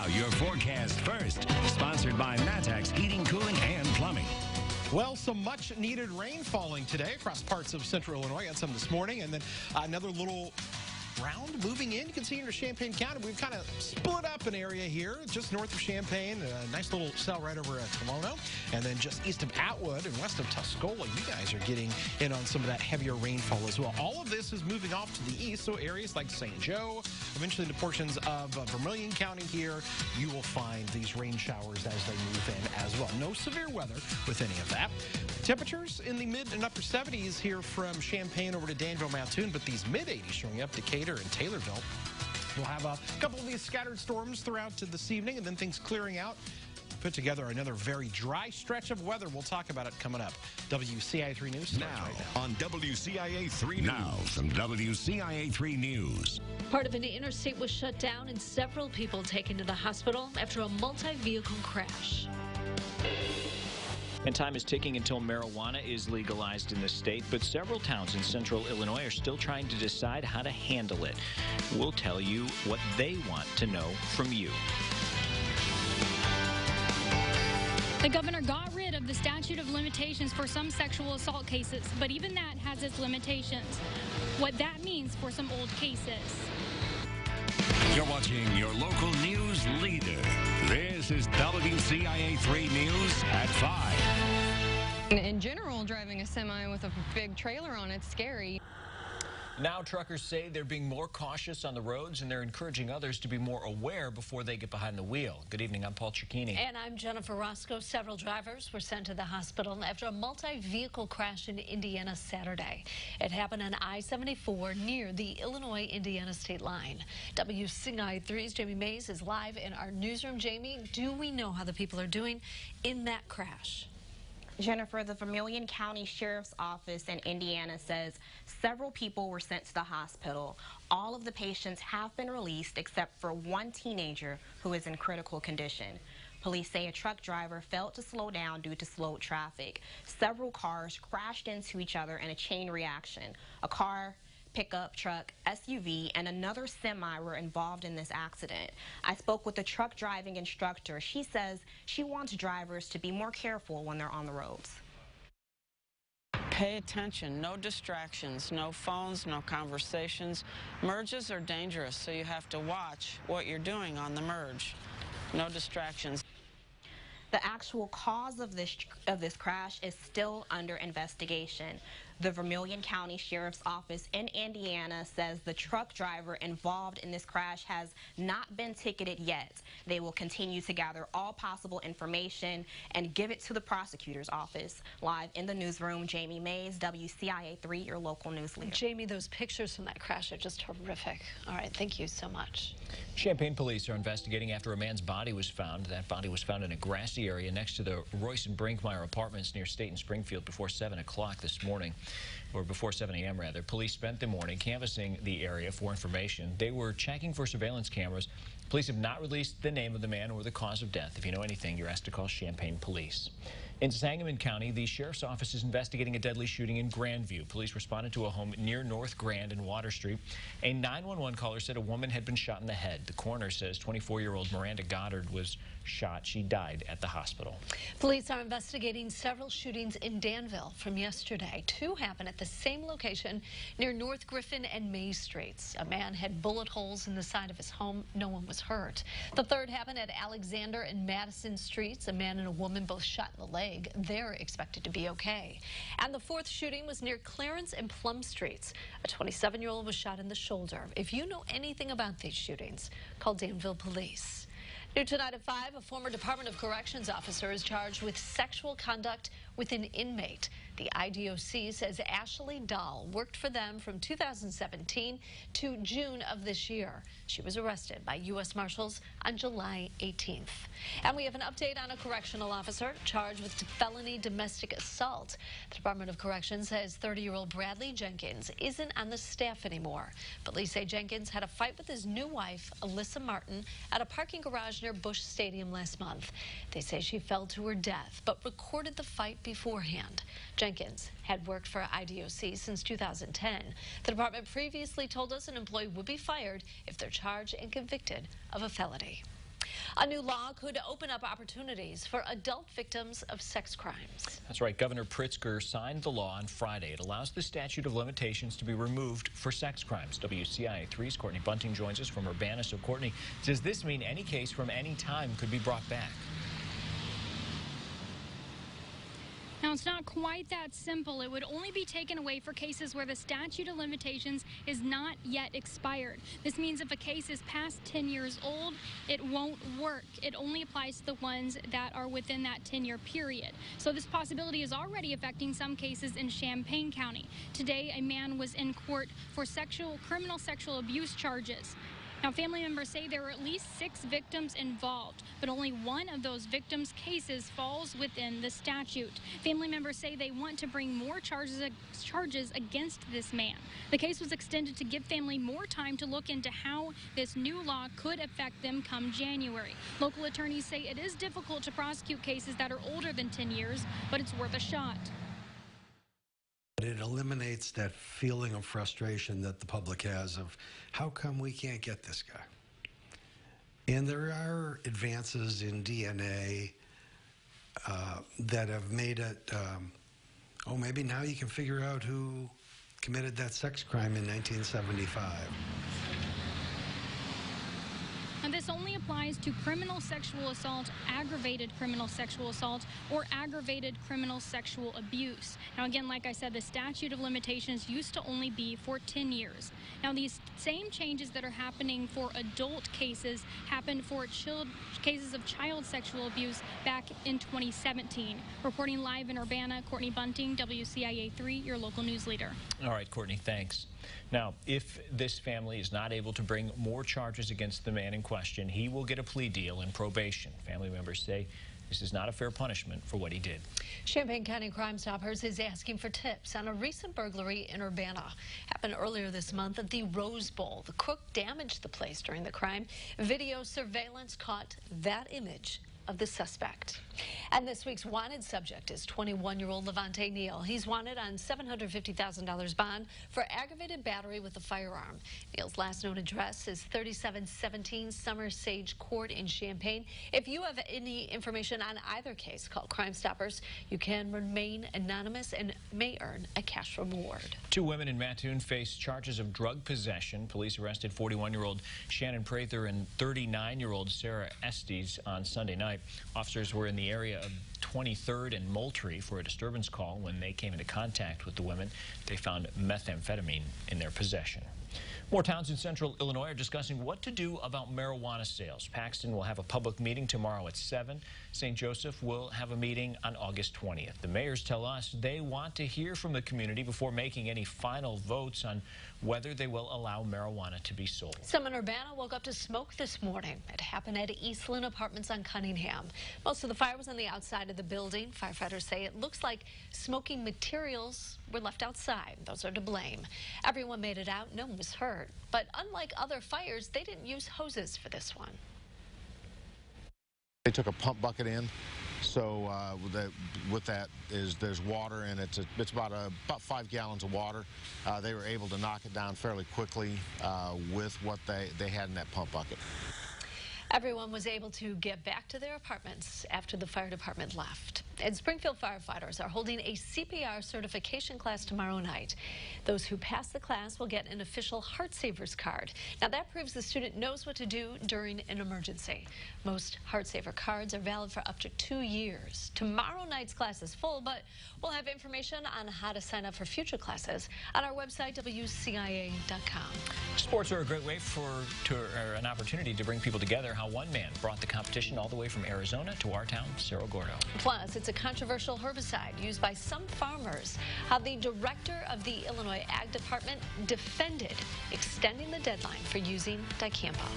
Now, your forecast first, sponsored by Matex Heating, Cooling, and Plumbing. Well, some much-needed rain falling today across parts of central Illinois. Got some this morning, and then another little round moving in. You can see in Champaign County, we've kind of split up an area here just north of Champaign, a nice little cell right over at Tolono, and then just east of Atwood and west of Tuscola. You guys are getting in on some of that heavier rainfall as well. All of this is moving off to the east, so areas like St. Joe, eventually into portions of Vermilion County here, you will find these rain showers as they move in as well. No severe weather with any of that. Temperatures in the mid and upper 70s here from Champaign over to Danville, Mattoon, but these mid-80s showing up Decatur and Taylorville. We'll have a couple of these scattered storms throughout to this evening, and then things clearing out. Put together another very dry stretch of weather. We'll talk about it coming up. WCIA 3 News starts right now. On WCIA 3 News. Now from WCIA 3 News. Part of an interstate was shut down and several people taken to the hospital after a multi-vehicle crash. And time is ticking until marijuana is legalized in the state, but several towns in central Illinois are still trying to decide how to handle it. We'll tell you what they want to know from you. The governor got rid of the statute of limitations for some sexual assault cases, but even that has its limitations. What that means for some old cases. You're watching your local news leader. This is WCIA 3 News at 5. In general, driving a semi with a big trailer on it's scary. Now truckers say they're being more cautious on the roads, and they're encouraging others to be more aware before they get behind the wheel. Good evening, I'm Paul Cicchini. And I'm Jennifer Roscoe. Several drivers were sent to the hospital after a multi-vehicle crash in Indiana Saturday. It happened on I-74 near the Illinois-Indiana state line. WCIA 3's Jamie Mays is live in our newsroom. Jamie, do we know how the people are doing in that crash? Jennifer, the Vermilion County Sheriff's Office in Indiana says several people were sent to the hospital. All of the patients have been released except for one teenager who is in critical condition. Police say a truck driver failed to slow down due to slowed traffic. Several cars crashed into each other in a chain reaction. A car, pickup truck, SUV, and another semi were involved in this accident. I spoke with the truck driving instructor. She says she wants drivers to be more careful when they're on the roads. Pay attention, no distractions, no phones, no conversations. Merges are dangerous, so you have to watch what you're doing on the merge. No distractions. The actual cause of this crash is still under investigation. The Vermilion County Sheriff's Office in Indiana says the truck driver involved in this crash has not been ticketed yet. They will continue to gather all possible information and give it to the prosecutor's office. Live in the newsroom, Jamie Mays, WCIA 3, your local news leader. Jamie, those pictures from that crash are just horrific. All right, thank you so much. Champaign police are investigating after a man's body was found. That body was found in a grassy area next to the Royce and Brinkmeyer apartments near State and Springfield before 7 o'clock this morning, or before 7 a.m. rather. Police spent the morning canvassing the area for information. They were checking for surveillance cameras. Police have not released the name of the man or the cause of death. If you know anything, you're asked to call Champaign Police. In Sangamon County, the Sheriff's Office is investigating a deadly shooting in Grandview. Police responded to a home near North Grand and Water Street. A 911 caller said a woman had been shot in the head. The coroner says 24-year-old Miranda Goddard was shot. She died at the hospital. Police are investigating several shootings in Danville from yesterday. Two happened at the same location near North Griffin and May Streets. A man had bullet holes in the side of his home. No one was hurt. The third happened at Alexander and Madison Streets. A man and a woman both shot in the leg. They're expected to be okay. And the fourth shooting was near Clarence and Plum Streets. A 27-year-old was shot in the shoulder. If you know anything about these shootings, call Danville Police. New tonight at 5, a former Department of Corrections officer is charged with sexual conduct with an inmate. The IDOC says Ashley Dahl worked for them from 2017 to June of this year. She was arrested by U.S. Marshals on July 18th. And we have an update on a correctional officer charged with felony domestic assault. The Department of Corrections says 30-year-old Bradley Jenkins isn't on the staff anymore. Police say Jenkins had a fight with his new wife, Alyssa Martin, at a parking garage near Busch Stadium last month. They say she fell to her death, but recorded the fight beforehand. Jenkins had worked for IDOC since 2010. The department previously told us an employee would be fired if they're charged and convicted of a felony. A new law could open up opportunities for adult victims of sex crimes. That's right. Governor Pritzker signed the law on Friday. It allows the statute of limitations to be removed for sex crimes. WCIA 3's Courtney Bunting joins us from Urbana. So, Courtney, does this mean any case from any time could be brought back? Now, it's not quite that simple. It would only be taken away for cases where the statute of limitations is not yet expired. This means if a case is past 10 years old, it won't work. It only applies to the ones that are within that 10-year period. So this possibility is already affecting some cases in Champaign County. Today, a man was in court for criminal sexual abuse charges. Now, family members say there were at least 6 victims involved, but only one of those victims' cases falls within the statute. Family members say they want to bring more charges against this man. The case was extended to give family more time to look into how this new law could affect them come January. Local attorneys say it is difficult to prosecute cases that are older than 10 years, but it's worth a shot. It eliminates that feeling of frustration that the public has of how come we can't get this guy. And there are advances in DNA that have made it, maybe now you can figure out who committed that sex crime in 1975. And this only applies to criminal sexual assault, aggravated criminal sexual assault, or aggravated criminal sexual abuse. Now, again, like I said, the statute of limitations used to only be for 10 years. Now, these same changes that are happening for adult cases happened for cases of child sexual abuse back in 2017. Reporting live in Urbana, Courtney Bunting, WCIA 3, your local news leader. All right, Courtney, thanks. Now, if this family is not able to bring more charges against the man in question, he will get a plea deal and probation. Family members say this is not a fair punishment for what he did. Champaign County Crime Stoppers is asking for tips on a recent burglary in Urbana. Happened earlier this month at the Rose Bowl. The crook damaged the place during the crime. Video surveillance caught that image of the suspect. And this week's wanted subject is 21-year-old Levante Neal. He's wanted on $750,000 bond for aggravated battery with a firearm. Neal's last known address is 3717 Summer Sage Court in Champaign. If you have any information on either case, call Crime Stoppers. You can remain anonymous and may earn a cash reward. 2 women in Mattoon face charges of drug possession. Police arrested 41-year-old Shannon Prather and 39-year-old Sarah Estes on Sunday night. Officers were in the area of 23rd and Moultrie for a disturbance call. When they came into contact with the women, they found methamphetamine in their possession. More towns in central Illinois are discussing what to do about marijuana sales. Paxton will have a public meeting tomorrow at 7. St. Joseph will have a meeting on August 20th. The mayors tell us they want to hear from the community before making any final votes on whether they will allow marijuana to be sold. Some in Urbana woke up to smoke this morning. It happened at Eastland Apartments on Cunningham. Most of the fire was on the outside of the building. Firefighters say it looks like smoking materials were left outside. Those are to blame. Everyone made it out. No one was hurt. But unlike other fires, they didn't use hoses for this one. They took a pump bucket in, so with that there's water in it. It's about 5 gallons of water. They were able to knock it down fairly quickly with what they had in that pump bucket. Everyone was able to get back to their apartments after the fire department left. And Springfield firefighters are holding a CPR certification class tomorrow night. Those who pass the class will get an official Heart Savers card. Now that proves the student knows what to do during an emergency. Most Heart Saver cards are valid for up to 2 years. Tomorrow night's class is full, but we'll have information on how to sign up for future classes on our website, WCIA.com. Sports are a great way an opportunity to bring people together. How one man brought the competition all the way from Arizona to our town, Cerro Gordo. Plus, it's a controversial herbicide used by some farmers. How the director of the Illinois Ag Department defended extending the deadline for using dicamba.